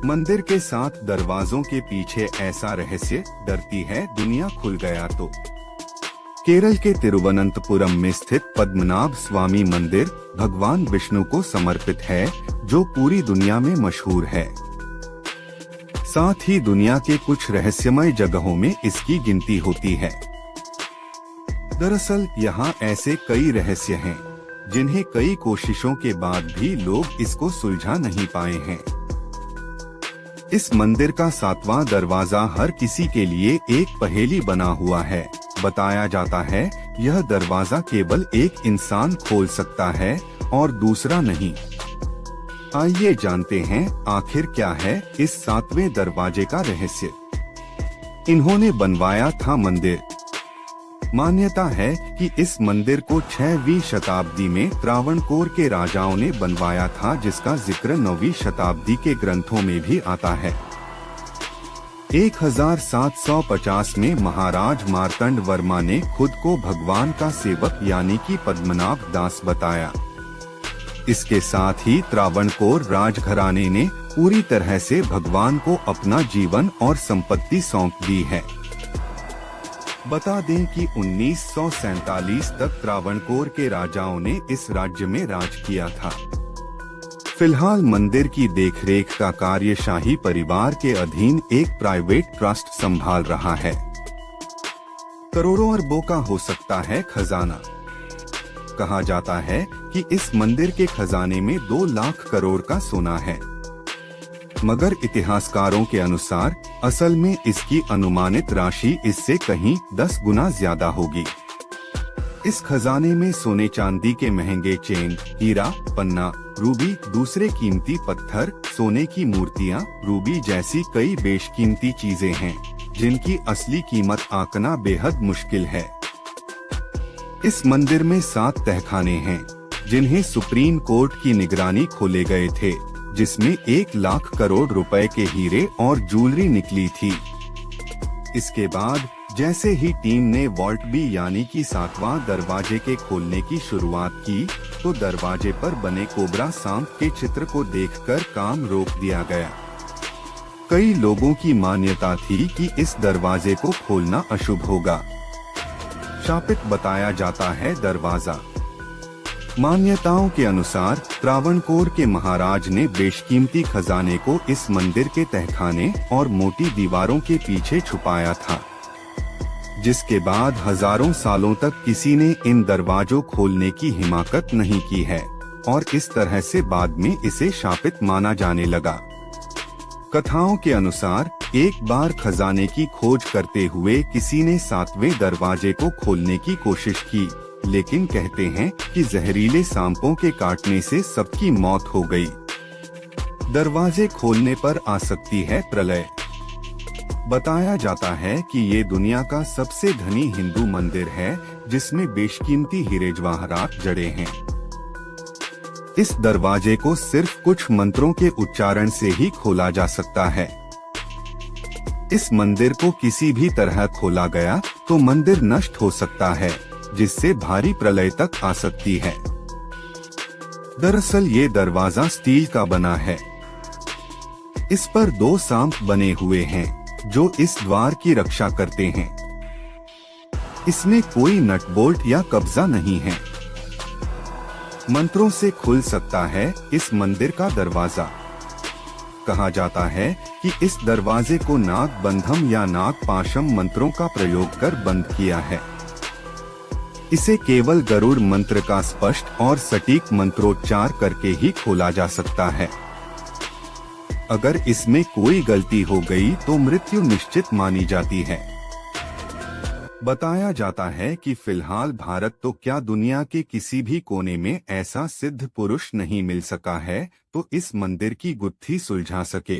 मंदिर के 7 दरवाजों के पीछे ऐसा रहस्य, डरती है दुनिया खुल गया तो। केरल के तिरुवनंतपुरम में स्थित पद्मनाभ स्वामी मंदिर भगवान विष्णु को समर्पित है, जो पूरी दुनिया में मशहूर है। साथ ही दुनिया के कुछ रहस्यमय जगहों में इसकी गिनती होती है। दरअसल यहाँ ऐसे कई रहस्य हैं, जिन्हें कई कोशिशों के बाद भी लोग इसको सुलझा नहीं पाए हैं। इस मंदिर का 7वां दरवाजा हर किसी के लिए एक पहेली बना हुआ है। बताया जाता है यह दरवाजा केवल एक इंसान खोल सकता है और दूसरा नहीं। आइए जानते हैं आखिर क्या है इस 7वें दरवाजे का रहस्य। इन्होंने बनवाया था मंदिर। मान्यता है कि इस मंदिर को 6वीं शताब्दी में त्रावणकोर के राजाओं ने बनवाया था, जिसका जिक्र 9वीं शताब्दी के ग्रंथों में भी आता है। 1750 में महाराज मार्तंड वर्मा ने खुद को भगवान का सेवक यानी कि पद्मनाभ दास बताया। इसके साथ ही त्रावणकोर राजघराने ने पूरी तरह से भगवान को अपना जीवन और संपत्ति सौंप दी है। बता दें कि 1947 तक त्रावणकोर के राजाओं ने इस राज्य में राज किया था। फिलहाल मंदिर की देखरेख का कार्य शाही परिवार के अधीन एक प्राइवेट ट्रस्ट संभाल रहा है। करोड़ों अरबों का हो सकता है खजाना। कहा जाता है कि इस मंदिर के खजाने में 2 लाख करोड़ का सोना है, मगर इतिहासकारों के अनुसार असल में इसकी अनुमानित राशि इससे कहीं 10 गुना ज्यादा होगी। इस खजाने में सोने चांदी के महंगे चेन, हीरा, पन्ना, रूबी, दूसरे कीमती पत्थर, सोने की मूर्तियां, रूबी जैसी कई बेशकीमती चीजें हैं, जिनकी असली कीमत आंकना बेहद मुश्किल है। इस मंदिर में 7 तहखाने हैं, जिन्हें सुप्रीम कोर्ट की निगरानी खोले गए थे, जिसमें 1 लाख करोड़ रुपए के हीरे और ज्वेलरी निकली थी। इसके बाद जैसे ही टीम ने वॉल्ट बी यानी कि 7वां दरवाजे के खोलने की शुरुआत की, तो दरवाजे पर बने कोबरा सांप के चित्र को देखकर काम रोक दिया गया। कई लोगों की मान्यता थी कि इस दरवाजे को खोलना अशुभ होगा। शापित बताया जाता है दरवाजा। मान्यताओं के अनुसार त्रावणकोर के महाराज ने बेशकीमती खजाने को इस मंदिर के तहखाने और मोटी दीवारों के पीछे छुपाया था, जिसके बाद हजारों सालों तक किसी ने इन दरवाजों खोलने की हिम्मत नहीं की है, और इस तरह से बाद में इसे शापित माना जाने लगा। कथाओं के अनुसार एक बार खजाने की खोज करते हुए किसी ने 7वें दरवाजे को खोलने की कोशिश की, लेकिन कहते हैं कि जहरीले सांपों के काटने से सबकी मौत हो गई। दरवाजे खोलने पर आ सकती है प्रलय। बताया जाता है कि ये दुनिया का सबसे धनी हिंदू मंदिर है, जिसमें बेशकीमती हीरे जवाहरात जड़े हैं। इस दरवाजे को सिर्फ कुछ मंत्रों के उच्चारण से ही खोला जा सकता है। इस मंदिर को किसी भी तरह खोला गया तो मंदिर नष्ट हो सकता है, जिससे भारी प्रलय तक आ सकती है। दरअसल ये दरवाजा स्टील का बना है। इस पर 2 सांप बने हुए हैं, जो इस द्वार की रक्षा करते हैं। इसमें कोई नट बोल्ट या कब्जा नहीं है। मंत्रों से खुल सकता है इस मंदिर का दरवाजा। कहा जाता है कि इस दरवाजे को नाग बंधम या नाग पाशम मंत्रों का प्रयोग कर बंद किया है। इसे केवल गरुड़ मंत्र का स्पष्ट और सटीक मंत्रोच्चार करके ही खोला जा सकता है। अगर इसमें कोई गलती हो गई तो मृत्यु निश्चित मानी जाती है। बताया जाता है कि फिलहाल भारत तो क्या दुनिया के किसी भी कोने में ऐसा सिद्ध पुरुष नहीं मिल सका है तो इस मंदिर की गुत्थी सुलझा सके।